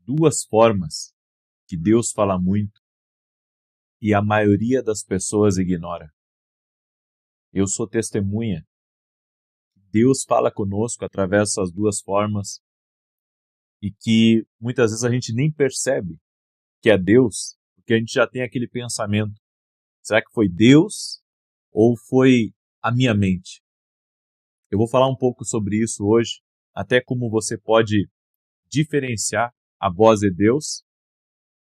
duas formas que Deus fala muito e a maioria das pessoas ignora. Eu sou testemunha. Deus fala conosco através dessas duas formas e que muitas vezes a gente nem percebe que é Deus, porque a gente já tem aquele pensamento. Será que foi Deus ou foi a minha mente? Eu vou falar um pouco sobre isso hoje, até como você pode diferenciar a voz de Deus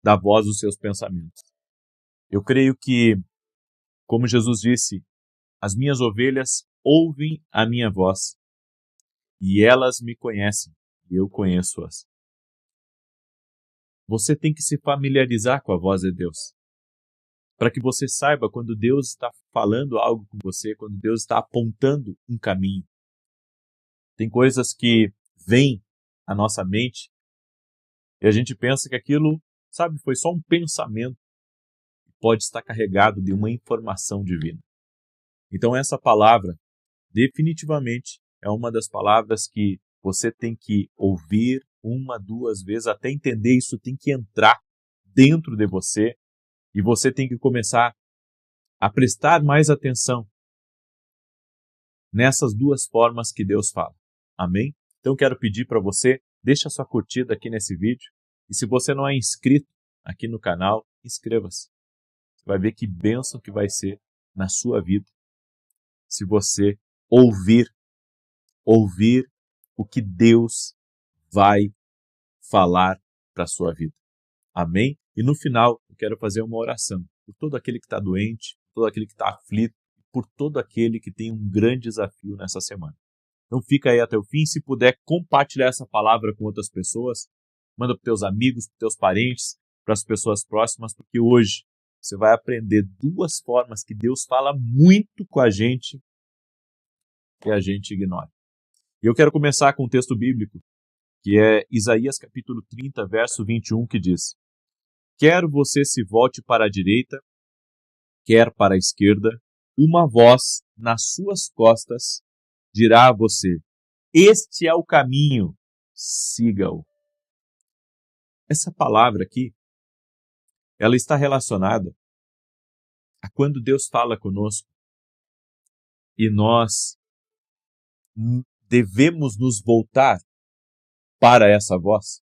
da voz dos seus pensamentos. Eu creio que, como Jesus disse, as minhas ovelhas ouvem a minha voz e elas me conhecem e eu conheço-as. Você tem que se familiarizar com a voz de Deus, para que você saiba quando Deus está falando algo com você, quando Deus está apontando um caminho. Tem coisas que vêm à nossa mente e a gente pensa que aquilo, sabe, foi só um pensamento que pode estar carregado de uma informação divina. Então essa palavra, definitivamente, é uma das palavras que você tem que ouvir uma, duas vezes, até entender. Isso tem que entrar dentro de você e você tem que começar a prestar mais atenção nessas duas formas que Deus fala. Amém? Então quero pedir para você, deixa sua curtida aqui nesse vídeo e se você não é inscrito aqui no canal, inscreva-se. Você vai ver que bênção que vai ser na sua vida se você ouvir o que Deus vai falar para a sua vida. Amém? E no final, eu quero fazer uma oração por todo aquele que está doente, por todo aquele que está aflito, por todo aquele que tem um grande desafio nessa semana. Então fica aí até o fim. Se puder compartilhar essa palavra com outras pessoas, manda para os teus amigos, para os teus parentes, para as pessoas próximas, porque hoje você vai aprender duas formas que Deus fala muito com a gente que a gente ignora. E eu quero começar com um texto bíblico, que é Isaías capítulo 30, verso 21, que diz: quer você se volte para a direita, quer para a esquerda, uma voz nas suas costas dirá a você: este é o caminho, siga-o. Essa palavra aqui, ela está relacionada a quando Deus fala conosco e nós devemos nos voltar para essa voz.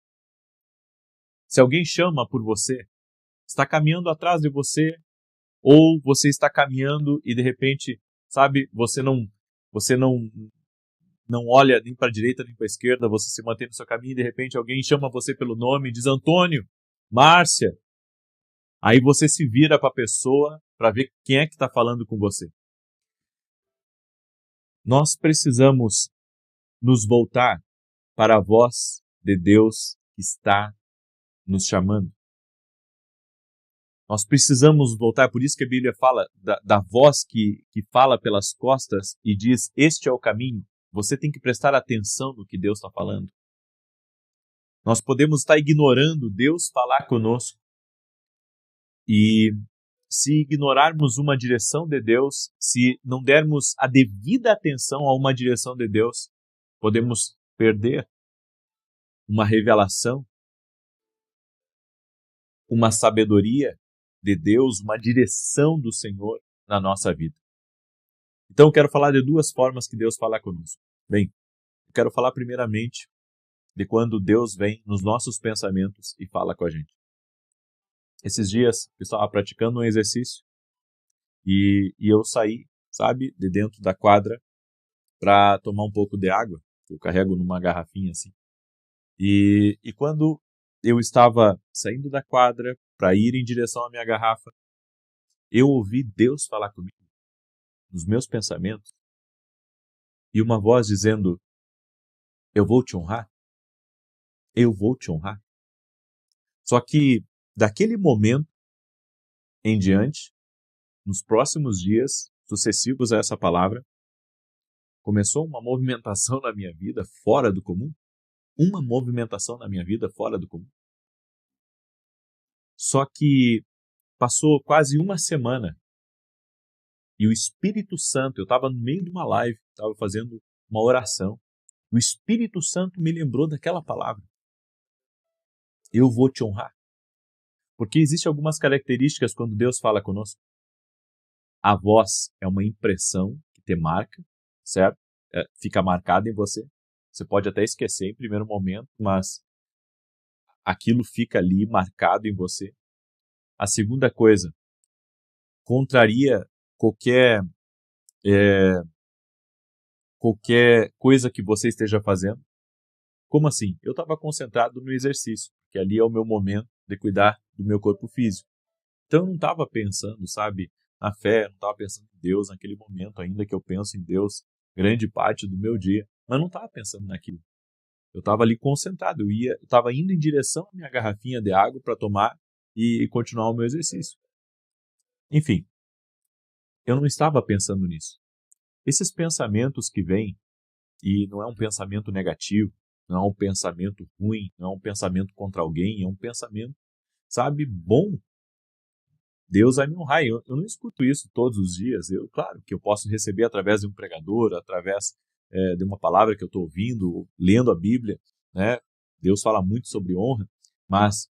Se alguém chama por você, está caminhando atrás de você, ou você está caminhando e de repente, sabe, você não olha nem para a direita nem para a esquerda, você se mantém no seu caminho e de repente alguém chama você pelo nome e diz: Antônio, Márcia. Aí você se vira para a pessoa para ver quem é que está falando com você. Nós precisamos nos voltar para a voz de Deus que está nos chamando. Nós precisamos voltar, por isso que a Bíblia fala da voz que fala pelas costas e diz: este é o caminho. Você tem que prestar atenção no que Deus está falando. Nós podemos estar ignorando Deus falar conosco. E se ignorarmos uma direção de Deus, se não dermos a devida atenção a uma direção de Deus, podemos perder uma revelação, uma sabedoria de Deus, uma direção do Senhor na nossa vida. Então eu quero falar de duas formas que Deus fala conosco. Bem, eu quero falar primeiramente de quando Deus vem nos nossos pensamentos e fala com a gente. Esses dias eu estava praticando um exercício e eu saí, sabe, de dentro da quadra para tomar um pouco de água. Eu carrego numa garrafinha assim. E quando eu estava saindo da quadra para ir em direção à minha garrafa, eu ouvi Deus falar comigo, nos meus pensamentos, e uma voz dizendo: eu vou te honrar, eu vou te honrar. Só que daquele momento em diante, nos próximos dias sucessivos a essa palavra, começou uma movimentação na minha vida fora do comum. Uma movimentação na minha vida fora do comum. Só que passou quase uma semana e o Espírito Santo, eu estava no meio de uma live, estava fazendo uma oração, o Espírito Santo me lembrou daquela palavra. eu vou te honrar. Porque existem algumas características quando Deus fala conosco. A voz é uma impressão que te marca, certo? Fica marcada em você. Você pode até esquecer em primeiro momento, mas aquilo fica ali marcado em você. A segunda coisa, contraria qualquer qualquer coisa que você esteja fazendo. Como assim? Eu estava concentrado no exercício, que ali é o meu momento de cuidar do meu corpo físico. Então eu não estava pensando, sabe, na fé, não estava pensando em Deus naquele momento, ainda que eu penso em Deus grande parte do meu dia, mas não estava pensando naquilo. Eu estava ali concentrado, eu estava indo em direção à minha garrafinha de água para tomar e continuar o meu exercício. Enfim, eu não estava pensando nisso. Esses pensamentos que vêm, e não é um pensamento negativo, não é um pensamento ruim, não é um pensamento contra alguém, é um pensamento, sabe, bom. Deus vai me honrar. Eu não escuto isso todos os dias. Claro que eu posso receber através de um pregador, através de uma palavra que eu estou ouvindo, lendo a Bíblia, né? Deus fala muito sobre honra, mas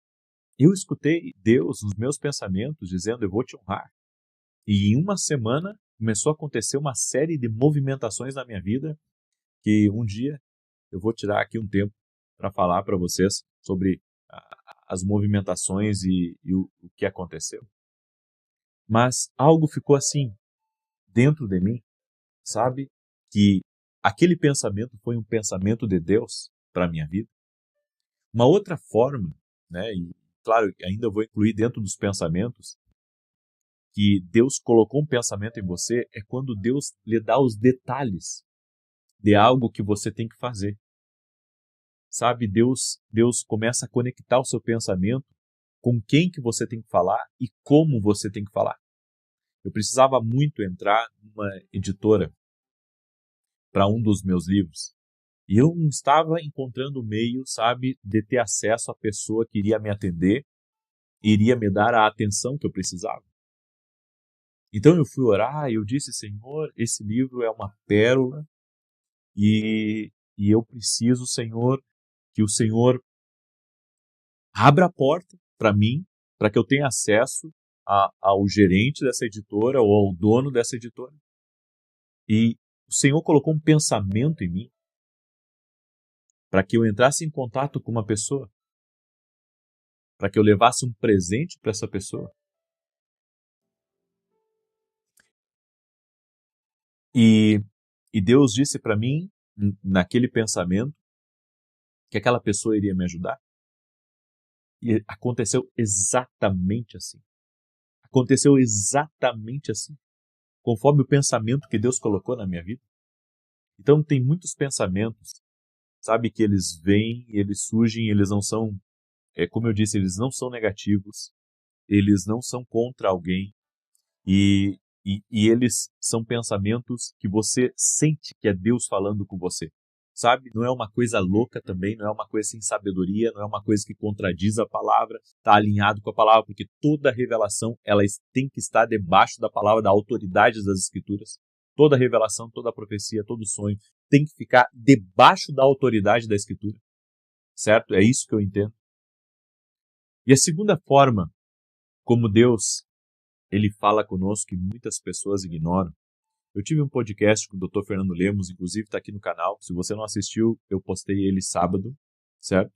eu escutei Deus nos meus pensamentos dizendo: eu vou te honrar. E em uma semana começou a acontecer uma série de movimentações na minha vida que um dia eu vou tirar aqui um tempo para falar para vocês sobre as movimentações e o que aconteceu. Mas algo ficou assim dentro de mim, sabe? Que aquele pensamento foi um pensamento de Deus para a minha vida. Uma outra forma, né? E claro, ainda vou incluir dentro dos pensamentos, que Deus colocou um pensamento em você é quando Deus lhe dá os detalhes de algo que você tem que fazer. Sabe, Deus começa a conectar o seu pensamento com quem que você tem que falar e como você tem que falar. Eu precisava muito entrar numa editora para um dos meus livros. E eu não estava encontrando o meio, sabe, de ter acesso à pessoa que iria me atender, iria me dar a atenção que eu precisava. Então eu fui orar e eu disse: Senhor, esse livro é uma pérola e eu preciso, Senhor, que o Senhor abra a porta para mim, para que eu tenha acesso ao gerente dessa editora ou ao dono dessa editora. E o Senhor colocou um pensamento em mim para que eu entrasse em contato com uma pessoa, para que eu levasse um presente para essa pessoa. E Deus disse para mim, naquele pensamento, que aquela pessoa iria me ajudar. E aconteceu exatamente assim. Aconteceu exatamente assim, conforme o pensamento que Deus colocou na minha vida. Então tem muitos pensamentos, sabe, que eles vêm, eles surgem, eles não são, como eu disse, eles não são negativos, eles não são contra alguém, e eles são pensamentos que você sente que é Deus falando com você. Sabe? Não é uma coisa louca também, não é uma coisa sem sabedoria, não é uma coisa que contradiz a palavra, está alinhado com a palavra, porque toda revelação ela tem que estar debaixo da palavra, da autoridade das Escrituras. Toda revelação, toda profecia, todo sonho tem que ficar debaixo da autoridade da Escritura. Certo? É isso que eu entendo. E a segunda forma como Deus ele fala conosco e muitas pessoas ignoram. Eu tive um podcast com o Dr. Fernando Lemos, inclusive está aqui no canal. Se você não assistiu, eu postei ele sábado, certo?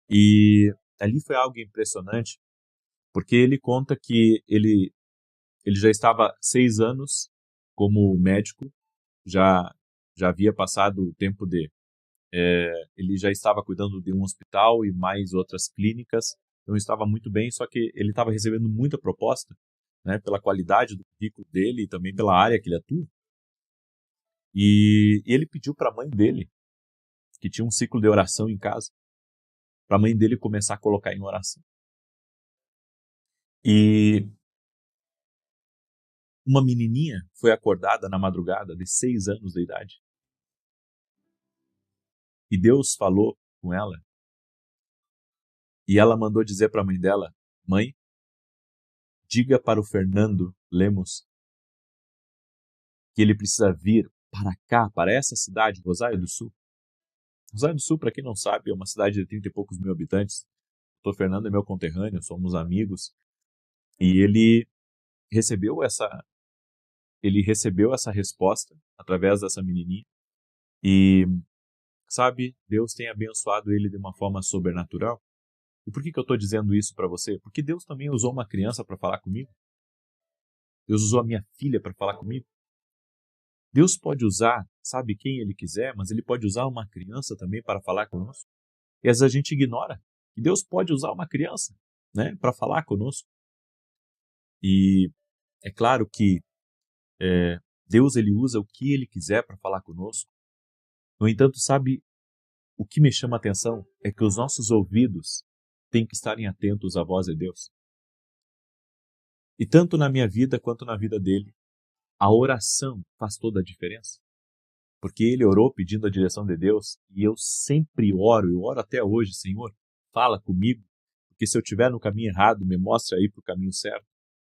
E ali foi algo impressionante, porque ele conta que ele já estava 6 anos como médico, já havia passado o tempo ele já estava cuidando de um hospital e mais outras clínicas, então estava muito bem, só que ele estava recebendo muita proposta, né, pela qualidade do currículo dele e também pela área que ele atua. E ele pediu para a mãe dele, que tinha um ciclo de oração em casa, para a mãe dele começar a colocar em oração. E uma menininha foi acordada na madrugada, de 6 anos de idade. E Deus falou com ela. E ela mandou dizer para a mãe dela: Mãe, diga para o Fernando Lemos que ele precisa vir para cá, para essa cidade, Rosário do Sul. Rosário do Sul, para quem não sabe, é uma cidade de 30 e poucos mil habitantes, Dr. Fernando é meu conterrâneo, somos amigos, e ele recebeu essa resposta através dessa menininha. E, sabe, Deus tem abençoado ele de uma forma sobrenatural. E por que eu estou dizendo isso para você? Porque Deus também usou uma criança para falar comigo. Deus usou a minha filha para falar comigo. Deus pode usar, sabe quem Ele quiser, mas Ele pode usar uma criança também para falar conosco. E às vezes a gente ignora que Deus pode usar uma criança, né, para falar conosco. E é claro que Deus ele usa o que Ele quiser para falar conosco. No entanto, sabe, o que me chama a atenção é que os nossos ouvidos têm que estarem atentos à voz de Deus. E tanto na minha vida quanto na vida dele, a oração faz toda a diferença. Porque ele orou pedindo a direção de Deus, e eu sempre eu oro até hoje, Senhor, fala comigo, porque se eu estiver no caminho errado, me mostre aí para o caminho certo.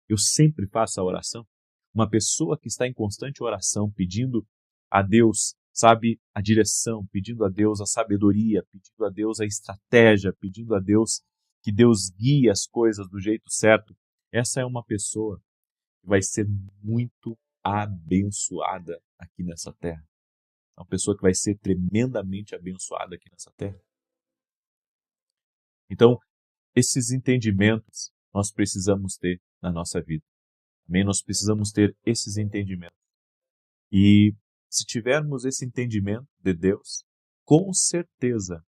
Eu sempre faço a oração. Uma pessoa que está em constante oração, pedindo a Deus, sabe, a direção, pedindo a Deus a sabedoria, pedindo a Deus a estratégia, pedindo a Deus que Deus guie as coisas do jeito certo, essa é uma pessoa que vai ser muito abençoada aqui nessa terra. É uma pessoa que vai ser tremendamente abençoada aqui nessa terra. Então, esses entendimentos nós precisamos ter na nossa vida. Amém? Nós precisamos ter esses entendimentos. E se tivermos esse entendimento de Deus, com certeza,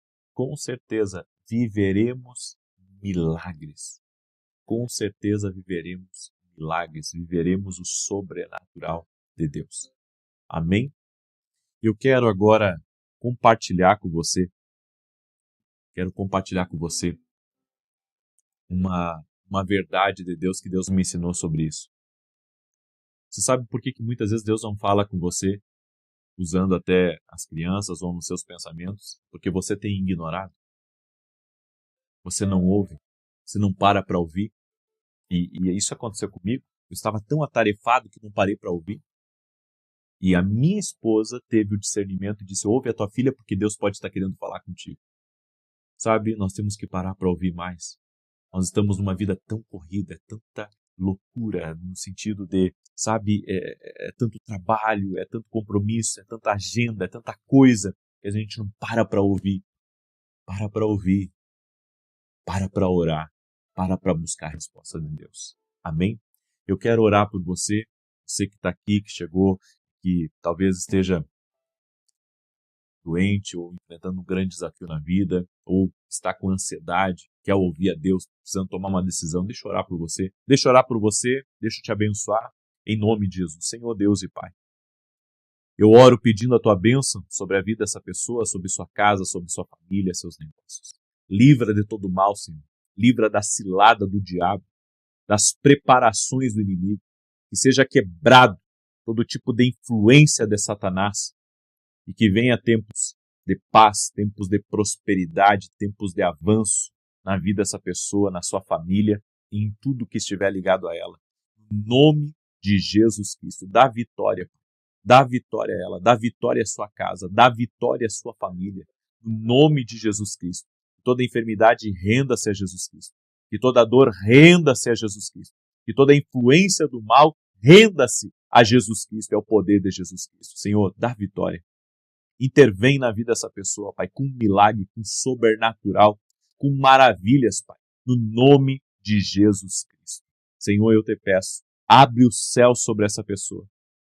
viveremos milagres. Com certeza viveremos milagres, viveremos o sobrenatural de Deus. Amém? Eu quero agora compartilhar com você, uma verdade de Deus que Deus me ensinou sobre isso. Você sabe por que muitas vezes Deus não fala com você usando até as crianças ou nos seus pensamentos? Porque você tem ignorado. Você não ouve, você não para ouvir. E isso aconteceu comigo. Eu estava tão atarefado que não parei para ouvir. E a minha esposa teve o discernimento e disse, ouve a tua filha porque Deus pode estar querendo falar contigo. Sabe, nós temos que parar para ouvir mais. Nós estamos numa vida tão corrida, é tanta loucura, no sentido de, sabe, é tanto trabalho, é tanto compromisso, é tanta agenda, é tanta coisa, que a gente não para ouvir. Para ouvir. Para orar. Para buscar a resposta de Deus. Amém? Eu quero orar por você que está aqui, que chegou, que talvez esteja doente ou enfrentando um grande desafio na vida, ou está com ansiedade, quer ouvir a Deus, precisando tomar uma decisão. Deixa eu orar por você. Deixa eu te abençoar, em nome de Jesus. Senhor Deus e Pai, eu oro pedindo a tua bênção sobre a vida dessa pessoa, sobre sua casa, sobre sua família, seus negócios. Livra de todo mal, Senhor. Livra da cilada do diabo, das preparações do inimigo. Que seja quebrado todo tipo de influência de Satanás e que venha tempos de paz, tempos de prosperidade, tempos de avanço na vida dessa pessoa, na sua família e em tudo que estiver ligado a ela. Em nome de Jesus Cristo, dá vitória a ela, dá vitória à sua casa, dá vitória à sua família. Em nome de Jesus Cristo. Toda enfermidade renda-se a Jesus Cristo. Que toda dor renda-se a Jesus Cristo. Que toda influência do mal renda-se a Jesus Cristo. É o poder de Jesus Cristo. Senhor, dá vitória. Intervém na vida dessa pessoa, Pai, com milagre, com sobrenatural, com maravilhas, Pai. No nome de Jesus Cristo. Senhor, eu te peço, abre o céu sobre essa pessoa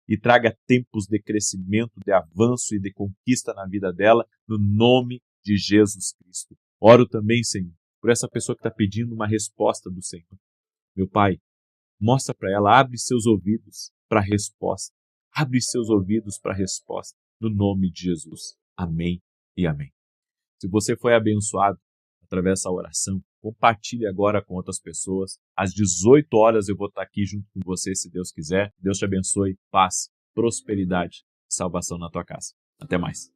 e traga tempos de crescimento, de avanço e de conquista na vida dela, no nome de Jesus Cristo. Oro também, Senhor, por essa pessoa que está pedindo uma resposta do Senhor. Meu Pai, mostra para ela, abre seus ouvidos para a resposta. Abre seus ouvidos para a resposta, no nome de Jesus. Amém e amém. Se você foi abençoado através dessa oração, compartilhe agora com outras pessoas. Às 18 horas eu vou estar aqui junto com você, se Deus quiser. Deus te abençoe, paz, prosperidade e salvação na tua casa. Até mais.